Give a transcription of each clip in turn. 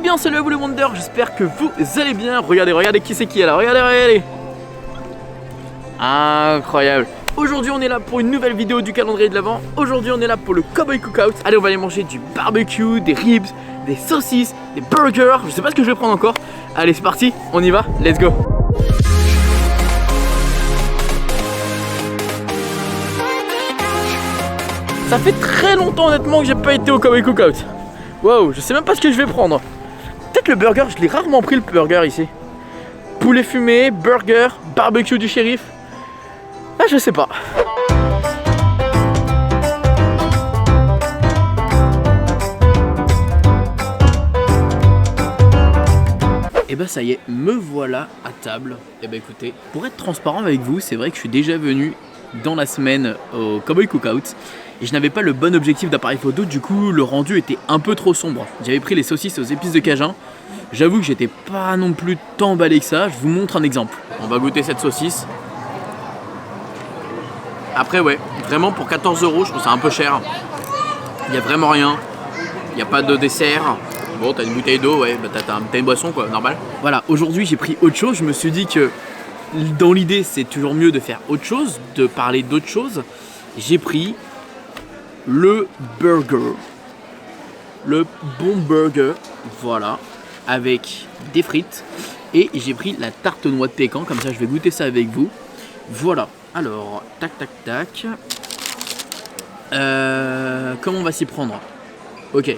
Eh bien salut à vous les Wonders, j'espère que vous allez bien. Regardez qui c'est qui est là, regardez. Incroyable. Aujourd'hui on est là pour une nouvelle vidéo du calendrier de l'Avent. Aujourd'hui on est là pour le Cowboy Cookout. Allez, on va aller manger du barbecue, des ribs, des saucisses, des burgers. Je sais pas ce que je vais prendre encore. Allez, c'est parti, on y va, let's go. Ça fait très longtemps honnêtement que j'ai pas été au Cowboy Cookout. Wow, je sais même pas ce que je vais prendre. Peut-être le burger, je l'ai rarement pris le burger ici. Poulet fumé, burger, barbecue du shérif. Ah, je sais pas. Et bah ça y est, me voilà à table. Et bah écoutez, pour être transparent avec vous, c'est vrai que je suis déjà venu dans la semaine au Cowboy Cookout et je n'avais pas le bon objectif d'appareil photo, du coup le rendu était un peu trop sombre. J'avais pris les saucisses aux épices de Cajun. J'avoue que j'étais pas non plus tant emballé que ça. Je vous montre un exemple. On va goûter cette saucisse. Après ouais, vraiment pour 14 €, je trouve ça un peu cher. Il n'y a vraiment rien. Il n'y a pas de dessert. Bon, t'as une bouteille d'eau, ouais, bah t'as une boisson quoi, normal. Voilà, aujourd'hui j'ai pris autre chose. Je me suis dit que dans l'idée c'est toujours mieux de faire autre chose, de parler d'autre chose. J'ai pris le burger. Le bon burger, voilà, avec des frites. Et j'ai pris la tarte aux noix de pécan, comme ça je vais goûter ça avec vous. Voilà, alors, tac. Comment on va s'y prendre? Ok.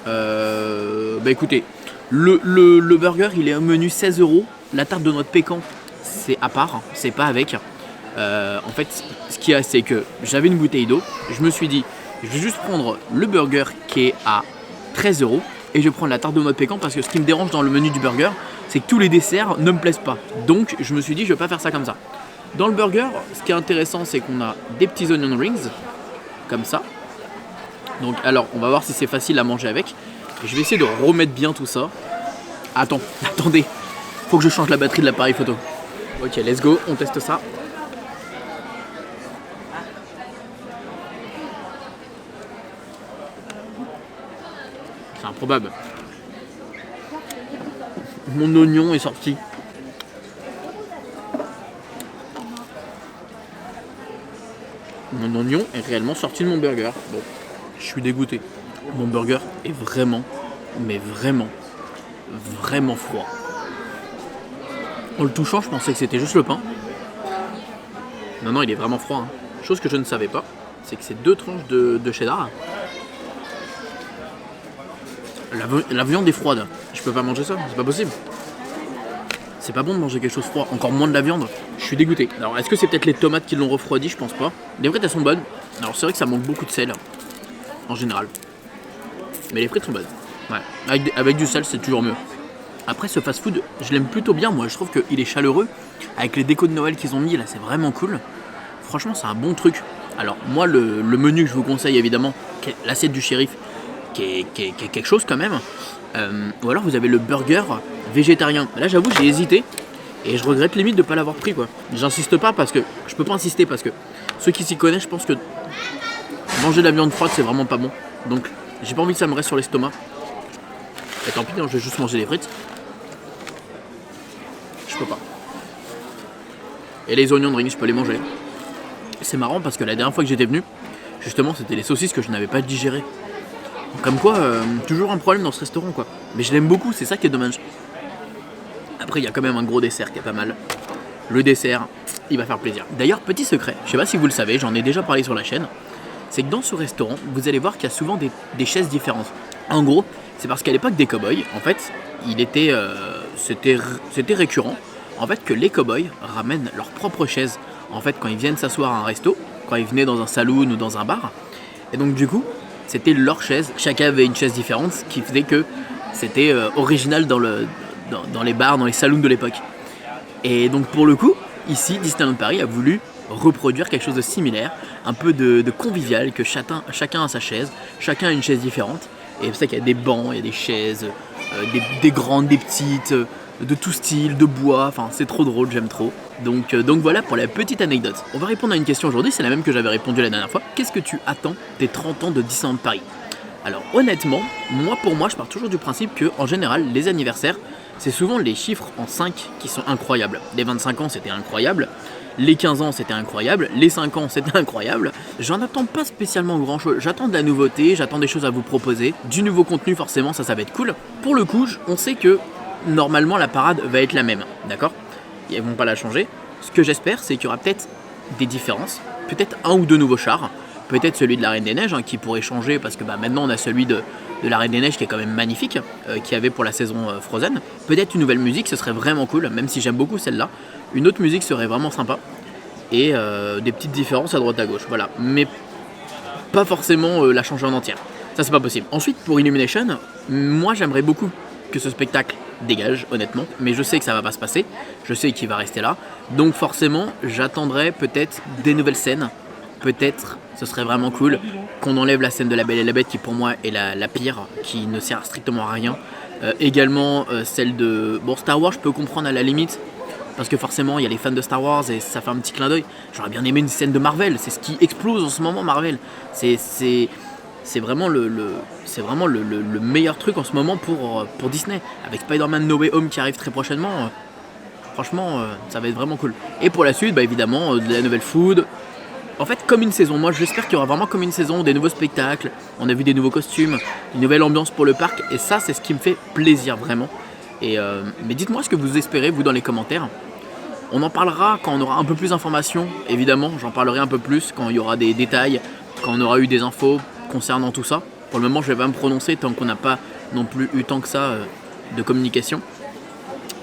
Bah écoutez, le burger il est au menu 16 €. La tarte de noix de pécan c'est à part, c'est pas avec. En fait, ce qu'il y a, c'est que j'avais une bouteille d'eau. Je me suis dit, je vais juste prendre le burger qui est à 13 € et je vais prendre la tarte de noix de pécan parce que ce qui me dérange dans le menu du burger, c'est que tous les desserts ne me plaisent pas. Donc, je me suis dit, je vais pas faire ça comme ça. Dans le burger, ce qui est intéressant, c'est qu'on a des petits onion rings, comme ça. Donc, alors, on va voir si c'est facile à manger avec. Je vais essayer de remettre bien tout ça. Attendez, faut que je change la batterie de l'appareil photo. Ok, let's go, on teste ça. C'est improbable. Mon oignon est sorti. Mon oignon est réellement sorti de mon burger. Bon, je suis dégoûté. Mon burger est vraiment, mais vraiment froid. En le touchant, je pensais que c'était juste le pain. Non, il est vraiment froid. Hein. Chose que je ne savais pas, c'est que c'est 2 tranches de cheddar. La viande est froide. Je peux pas manger ça, c'est pas possible. C'est pas bon de manger quelque chose froid, encore moins de la viande. Je suis dégoûté. Alors, est-ce que c'est peut-être les tomates qui l'ont refroidi? Je pense pas. Les frites, elles sont bonnes. Alors, c'est vrai que ça manque beaucoup de sel, en général. Mais les frites sont bonnes. Ouais. Avec du sel, c'est toujours mieux. Après, ce fast-food, je l'aime plutôt bien. Moi, je trouve qu'il est chaleureux. Avec les décos de Noël qu'ils ont mis, là, c'est vraiment cool. Franchement, c'est un bon truc. Alors, moi, le menu que je vous conseille, évidemment, l'assiette du shérif, qui est quelque chose quand même. Ou alors, vous avez le burger végétarien. Là, j'avoue, j'ai hésité. Et je regrette limite de ne pas l'avoir pris, quoi. J'insiste pas parce que... Je peux pas insister parce que ceux qui s'y connaissent, je pense que manger de la viande froide, c'est vraiment pas bon. Donc, j'ai pas envie que ça me reste sur l'estomac. Et tant pis, hein, je vais juste manger des frites. Je peux pas. Et les oignons de ring, je peux les manger. C'est marrant parce que la dernière fois que j'étais venu, justement, c'était les saucisses que je n'avais pas digérées. Comme quoi, toujours un problème dans ce restaurant, quoi. Mais je l'aime beaucoup, c'est ça qui est dommage. Après, il y a quand même un gros dessert qui est pas mal. Le dessert, il va faire plaisir. D'ailleurs, petit secret, je sais pas si vous le savez, j'en ai déjà parlé sur la chaîne, c'est que dans ce restaurant, vous allez voir qu'il y a souvent des chaises différentes. En gros, c'est parce qu'à l'époque des cow-boys, en fait, c'était récurrent, en fait, que les cow-boys ramènent leurs propres chaises. En fait, quand ils viennent s'asseoir à un resto, quand ils venaient dans un saloon ou dans un bar, et donc du coup, c'était leur chaise. Chacun avait une chaise différente, ce qui faisait que c'était original dans les bars, dans les saloons de l'époque. Et donc pour le coup, ici, Disneyland Paris a voulu reproduire quelque chose de similaire, un peu de convivial, que chacun a sa chaise, chacun a une chaise différente. Et c'est ça qu'il y a des bancs, il y a des chaises, des grandes, des petites, de tout style, de bois, enfin c'est trop drôle, j'aime trop. Donc voilà pour la petite anecdote. On va répondre à une question aujourd'hui, c'est la même que j'avais répondu la dernière fois. Qu'est-ce que tu attends des 30 ans de Disneyland Paris? Alors honnêtement, pour moi, je pars toujours du principe que en général, les anniversaires, c'est souvent les chiffres en 5 qui sont incroyables. Les 25 ans, c'était incroyable. Les 15 ans, c'était incroyable. Les 5 ans, c'était incroyable. J'en attends pas spécialement grand chose. J'attends de la nouveauté, j'attends des choses à vous proposer. Du nouveau contenu, forcément, ça va être cool. Pour le coup, on sait que normalement, la parade va être la même. D'accord ? Ils vont pas la changer. Ce que j'espère, c'est qu'il y aura peut-être des différences. Peut-être un ou deux nouveaux chars. Peut-être celui de la Reine des Neiges qui pourrait changer parce que maintenant on a celui de la Reine des Neiges qui est quand même magnifique, qu'il y avait pour la saison Frozen. Peut-être une nouvelle musique, ce serait vraiment cool, même si j'aime beaucoup celle-là. Une autre musique serait vraiment sympa. Et des petites différences à droite à gauche, voilà. Mais pas forcément la changer en entière. Ça c'est pas possible. Ensuite pour Illumination, moi j'aimerais beaucoup que ce spectacle dégage honnêtement, mais je sais que ça va pas se passer, je sais qu'il va rester là. Donc forcément j'attendrai peut-être des nouvelles scènes. Peut-être, ce serait vraiment cool qu'on enlève la scène de la Belle et la Bête qui pour moi est la pire, qui ne sert strictement à rien. Également celle de... Bon, Star Wars je peux comprendre à la limite, parce que forcément il y a les fans de Star Wars et ça fait un petit clin d'œil. J'aurais bien aimé une scène de Marvel, c'est ce qui explose en ce moment Marvel. C'est vraiment, le meilleur truc en ce moment pour Disney. Avec Spider-Man No Way Home qui arrive très prochainement, franchement ça va être vraiment cool. Et pour la suite, évidemment, de la nouvelle food. En fait, comme une saison, moi j'espère qu'il y aura vraiment comme une saison, des nouveaux spectacles, on a vu des nouveaux costumes, une nouvelle ambiance pour le parc, et ça c'est ce qui me fait plaisir vraiment. Mais dites-moi ce que vous espérez, vous, dans les commentaires. On en parlera quand on aura un peu plus d'informations, évidemment, j'en parlerai un peu plus quand il y aura des détails, quand on aura eu des infos concernant tout ça. Pour le moment, je vais pas me prononcer tant qu'on n'a pas non plus eu tant que ça de communication.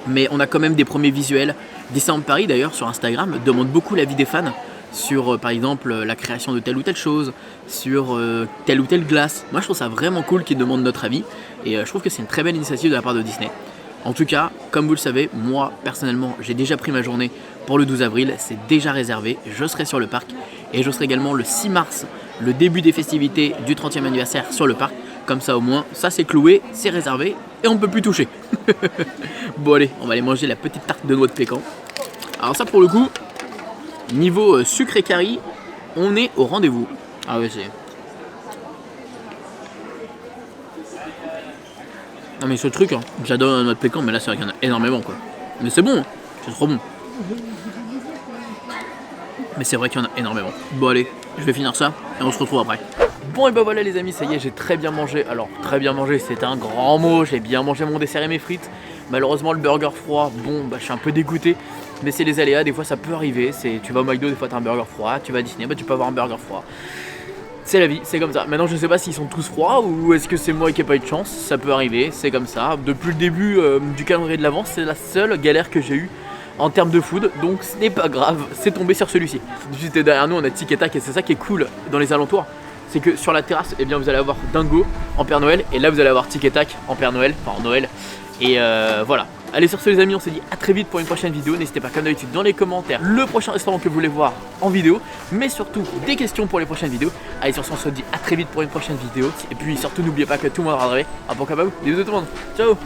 Mais on a quand même des premiers visuels. Disneyland Paris d'ailleurs sur Instagram demande beaucoup l'avis des fans sur par exemple la création de telle ou telle chose, sur telle ou telle glace. Moi je trouve ça vraiment cool qu'ils demandent notre avis et je trouve que c'est une très belle initiative de la part de Disney. En tout cas, comme vous le savez, moi personnellement j'ai déjà pris ma journée pour le 12 avril, c'est déjà réservé, je serai sur le parc et je serai également le 6 mars, le début des festivités du 30e anniversaire sur le parc. Comme ça au moins, ça c'est cloué, c'est réservé et on ne peut plus toucher. Bon allez, on va aller manger la petite tarte de noix de pécan. Alors ça pour le coup, niveau sucre et curry, on est au rendez-vous. Ah ouais, c'est... Non mais ce truc, j'adore la noix de pécan, mais là c'est vrai qu'il y en a énormément quoi. Mais c'est bon, c'est trop bon. Mais c'est vrai qu'il y en a énormément. Bon allez, je vais finir ça et on se retrouve après. Bon et voilà les amis, ça y est, j'ai très bien mangé. Alors très bien mangé, c'est un grand mot, j'ai bien mangé mon dessert et mes frites. Malheureusement le burger froid, bon je suis un peu dégoûté. Mais c'est les aléas, des fois ça peut arriver. Tu vas au McDo, des fois t'as un burger froid. Tu vas à Disney, tu peux avoir un burger froid. C'est la vie, c'est comme ça. Maintenant je sais pas s'ils sont tous froids ou est-ce que c'est moi qui ai pas eu de chance. Ça peut arriver, c'est comme ça. Depuis le début du calendrier de l'avant, c'est la seule galère que j'ai eue en termes de food, donc ce n'est pas grave, c'est tombé sur celui-ci. Juste derrière nous on a Tic et Tac et c'est ça qui est cool dans les alentours. C'est que sur la terrasse, eh bien, vous allez avoir Dingo en Père Noël et là vous allez avoir Tic et Tac en Père Noël, enfin en Noël. Et voilà. Allez sur ce les amis, on se dit à très vite pour une prochaine vidéo. N'hésitez pas comme d'habitude dans les commentaires le prochain restaurant que vous voulez voir en vidéo, mais surtout des questions pour les prochaines vidéos. Allez sur ce on se dit à très vite pour une prochaine vidéo. Et puis surtout n'oubliez pas que tout le monde aura rêvé. Un bon cap à vous, des bisous tout le monde, ciao.